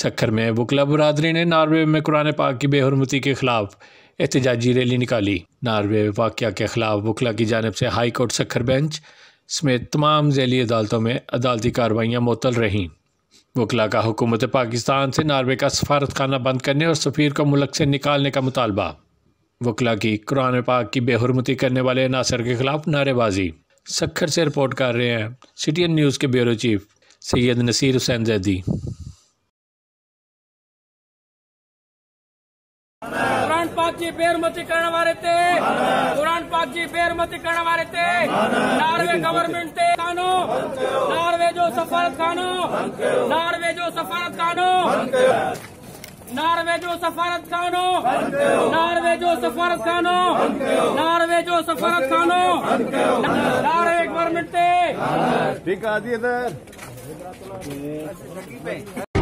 सक्खर में वकला बरादरी ने नॉर्वे में कुरान पाक की बेहुरमती के खिलाफ एहतजाजी रैली निकाली। नॉर्वे वाक़या के खिलाफ वकला की जानिब से हाई कोर्ट सक्खर बेंच समेत तमाम झेली अदालतों में अदालती कार्रवाइयाँ मुअत्तल रहीं। वकला का हुकूमत पाकिस्तान से नॉर्वे का सफारत खाना बंद करने और सफ़ीर को मुल्क से निकालने का मुतालबा। वकला की कुरान पाक की बेहुरमती करने वाले नासर के खिलाफ नारेबाजी। सक्खर से रिपोर्ट कर रहे हैं CTN न्यूज़ के ब्यूरो चीफ सैयद नसीर हुसैन जैदी। कुरान पाक की बेहुरमती करने वाले थे, कुरान पाक की बेहुरमती करने वाले थे नॉर्वे गवर्नमेंट थे कानून, नॉर्वे जो सफारत कानून, नॉर्वे जो सफारत कानून, नॉर्वे जो सफारत कानून, नॉर्वे जो सफारत कानून, नॉर्वे जो सफारत कानून, नॉर्वे गवर्नमेंट थे। ठीक है।